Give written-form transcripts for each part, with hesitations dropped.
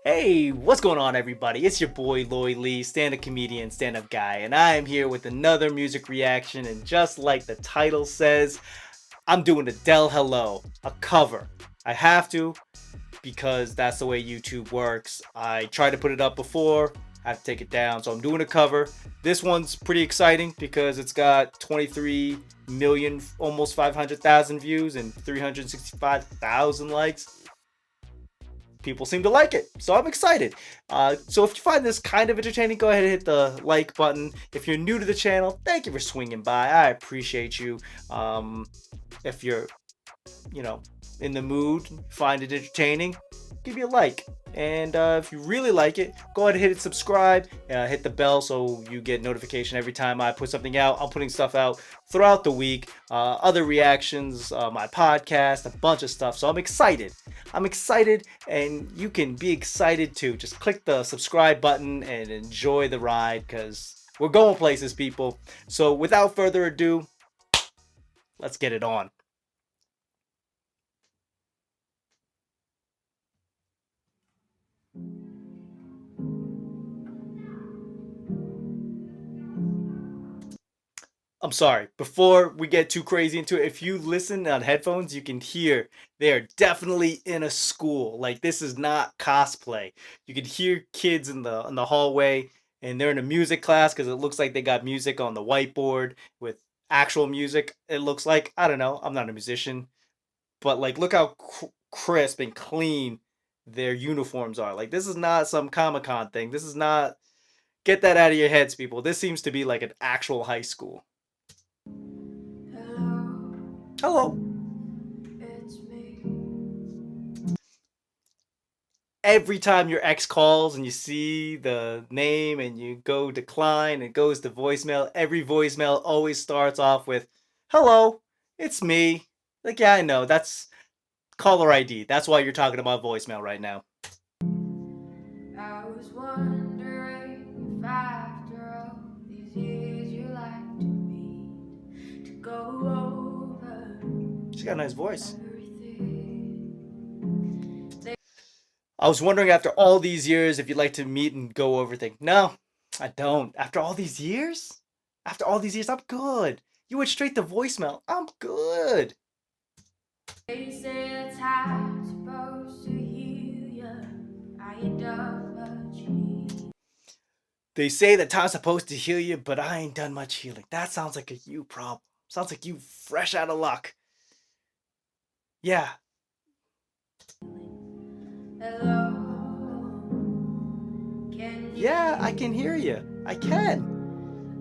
Hey, what's going on, everybody? It's your boy Loy Lee, stand-up comedian, stand-up guy, and I am here with another music reaction. And just like the title says, I'm doing Adele Hello, a cover. I have to because that's the way YouTube works. I tried to put it up before, I have to take it down, so I'm doing a cover. This one's pretty exciting because it's got 23 million, almost 500,000 views and 365,000 likes. People seem to like it, so I'm excited. So if you find this kind of entertaining, go ahead and hit the like button. If you're new to the channel, thank you for swinging by. I appreciate you. If you're, you know, in the mood, find it entertaining, give me a like. And if you really like it, go ahead and hit subscribe, hit the bell so you get notification every time I put something out. I'm putting stuff out throughout the week, other reactions, my podcast, a bunch of stuff. So I'm excited. I'm excited, and you can be excited too. Just click the subscribe button and enjoy the ride because we're going places, people. So without further ado, let's get it on. I'm sorry. Before we get too crazy into it, if you listen on headphones, you can hear they are definitely in a school. Like this is not cosplay. You can hear kids in the hallway, and they're in a music class because it looks like they got music on the whiteboard with actual music. It looks like, I don't know. I'm not a musician, but like look how crisp and clean their uniforms are. Like this is not some Comic-Con thing. This is not. Get that out of your heads, people. This seems to be like an actual high school. Hello. It's me. Every time your ex calls and you see the name and you go decline, it goes to voicemail. Every voicemail always starts off with, "Hello, it's me." Like, yeah, I know. That's caller ID. That's why you're talking about voicemail right now. I was wondering if after all these years you like to meet to go over She's got a nice voice. everything. I was wondering after all these years if you'd like to meet and go over things. No, I don't. After all these years? After all these years, I'm good. You went straight to voicemail. I'm good. They say that time's supposed to heal you. I ain't done much healing. They say that time's supposed to heal you, but I ain't done much healing. That sounds like a you problem. Sounds like you fresh out of luck. Yeah. Hello, can you Yeah, I hear can hear me? you. I can.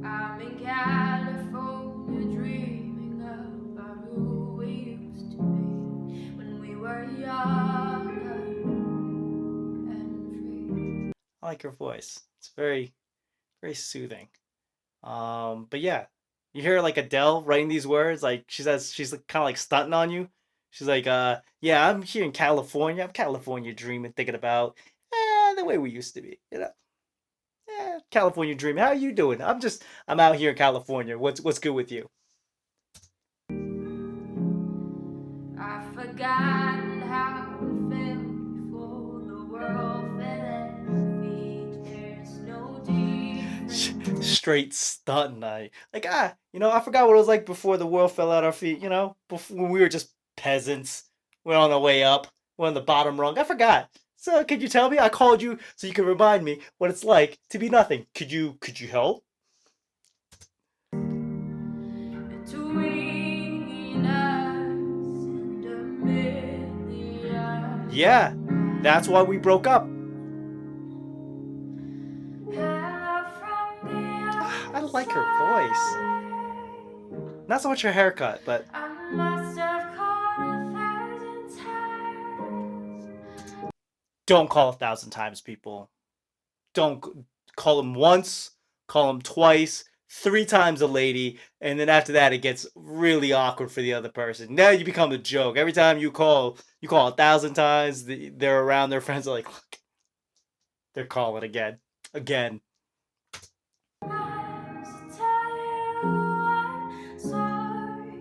I'm in California dreaming about who we used to be when we were younger and free. I like her voice. It's very, very soothing. But yeah, you hear like Adele writing these words, like she says she's kind of like stunting on you. She's like, yeah, I'm here in California. I'm California dreaming, thinking about the way we used to be, you know. California dreaming. How are you doing? I'm out here in California. What's good with you? I've forgotten how it felt before the world fell at our feet. There's no difference. Straight stunting. I forgot what it was like before the world fell at our feet. Before when we were just peasants. We're on the way up. We're on the bottom rung. I forgot. So could you tell me? I called you so you could remind me what it's like to be nothing. Could you help? Between us and a million Yeah, that's why we broke up. hello from the I other like her voice. side. Not so much her haircut, but I must have called 1,000 times. don't call 1,000 times, people. Don't call him once, call him twice, three times a lady, and then after that it gets really awkward for the other person. Now you become a joke. Every time you call 1,000 times. They're around. Their friends are like, look, they're calling again, again. To tell you I'm sorry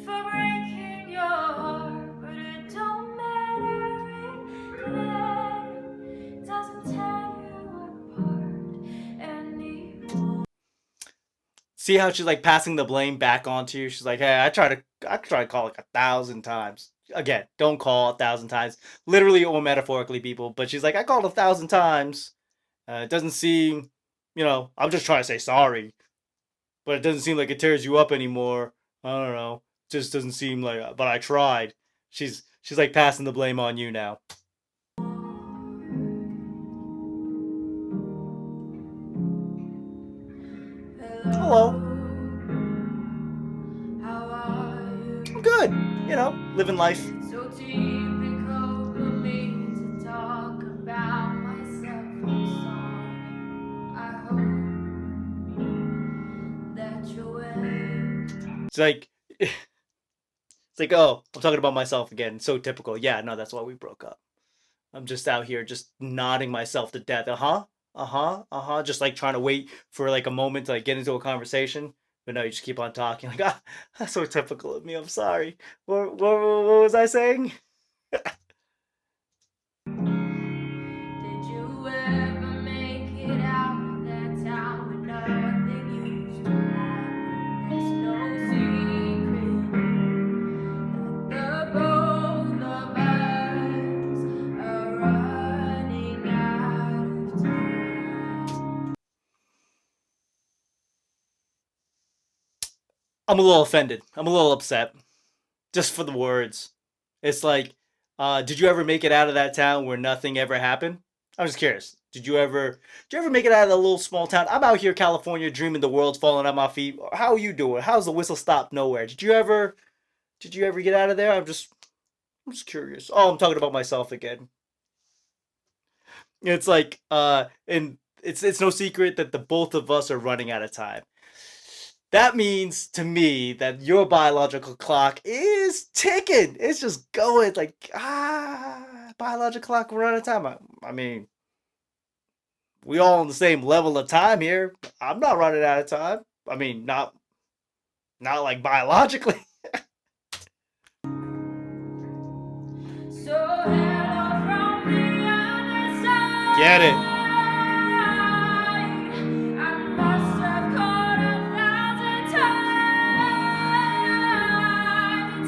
for breaking your heart, but it don't matter See how she's like passing the blame back onto you? She's like, hey, I try to call like 1,000 times. Again, don't call 1,000 times, literally or metaphorically, people. But she's like, I called 1,000 times. It doesn't seem, I'm just trying to say sorry, but it doesn't seem like it tears you up anymore. I don't know. Just doesn't seem like, but I tried. She's like passing the blame on you now. Hello. How are you? I'm good. Living life. So typical of me to talk about myself. I'm sorry. I hope that you're well. It's like, oh, I'm talking about myself again. So typical. Yeah, no, that's why we broke up. I'm just out here just nodding myself to death. Uh-huh. Uh-huh. Uh-huh. Just like trying to wait for like a moment to like get into a conversation. But no, you just keep on talking. Like, that's so typical of me. I'm sorry. What was I saying? Did you ever make it out of that town when nothing used to happen? There's no secret that the both of us are running out of time. I'm a little offended. I'm a little upset. Just for the words. It's like, did you ever make it out of that town where nothing ever happened? I'm just curious. Did you ever make it out of the little small town? I'm out here, California, dreaming the world's falling at my feet. How are you doing? How's the whistle stop nowhere? Did you ever get out of there? I'm just curious. Oh, I'm talking about myself again. It's like, and it's no secret that the both of us are running out of time. That means to me that your biological clock is ticking. It's just going like, biological clock, we're out of time. I mean, we all on the same level of time here. I'm not running out of time. I mean, not like biologically. So hello from the other side. Get it. I must have called 1,000 times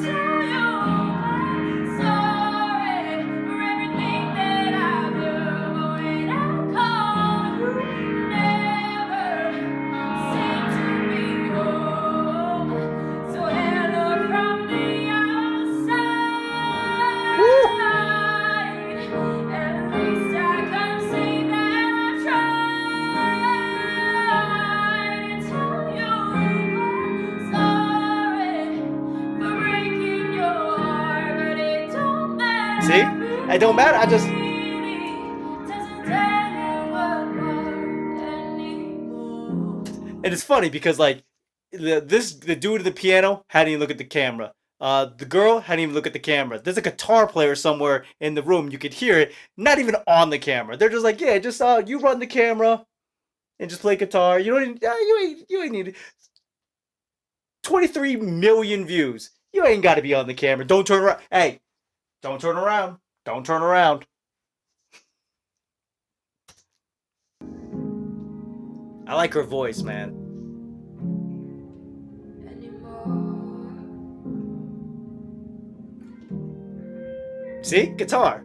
to tell you I'm sorry for everything that I do. But when I call, you never seem to be home. So hello from the other side. Woo. At least I can say that I tried to tell you I'm sorry for breaking your heart, but it don't matter. See? It don't matter. I just Really doesn't tell you apart anymore. And it's funny because like the dude at the piano hadn't even look at the camera. The girl hadn't even look at the camera. There's a guitar player somewhere in the room. You could hear it, not even on the camera. They're just like, yeah, just you run the camera and just play guitar. You don't, you ain't need 23 million views. You ain't got to be on the camera. Don't turn around. Hey, don't turn around. Don't turn around. I like her voice, man. Anymore. See, guitar.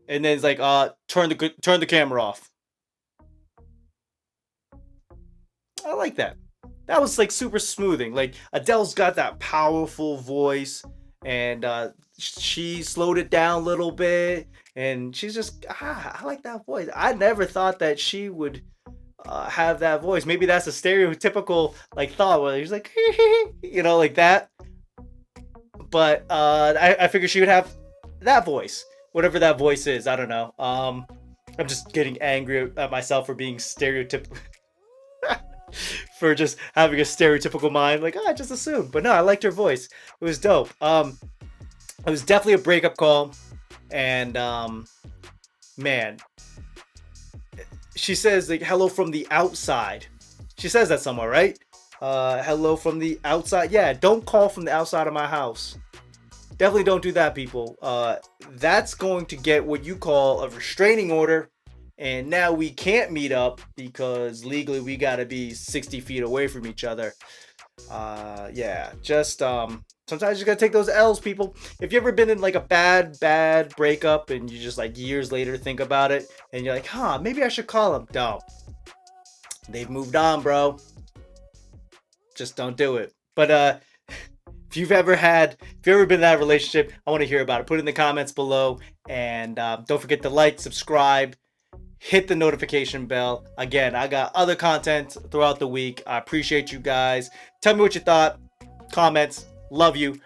And then it's like, turn the camera off. I like that. That was like super smoothing. Like Adele's got that powerful voice, and she slowed it down a little bit, and she's just I like that voice. I never thought that she would have that voice. Maybe that's a stereotypical like thought where he's like, like that. But I figured she would have that voice, whatever that voice is. I don't know. I'm just getting angry at myself for being stereotypical. For just having a stereotypical mind, like I just assumed. But no, I liked her voice. It was dope. It was definitely a breakup call, and man, she says like hello from the outside. She says that somewhere, right? Hello from the outside. Yeah, don't call from the outside of my house. Definitely don't do that, people. That's going to get what you call a restraining order, and now we can't meet up because legally we got to be 60 feet away from each other. Yeah, just sometimes you gotta take those L's, people. If you ever been in like a bad breakup and you just like years later think about it and you're like, huh, maybe I should call him. Don't. They've moved on, bro. Just don't do it. But if you've ever been in that relationship, I want to hear about it. Put it in the comments below, and don't forget to like, subscribe, hit the notification bell. Again, I got other content throughout the week. I appreciate you guys. Tell me what you thought. Comments. Love you.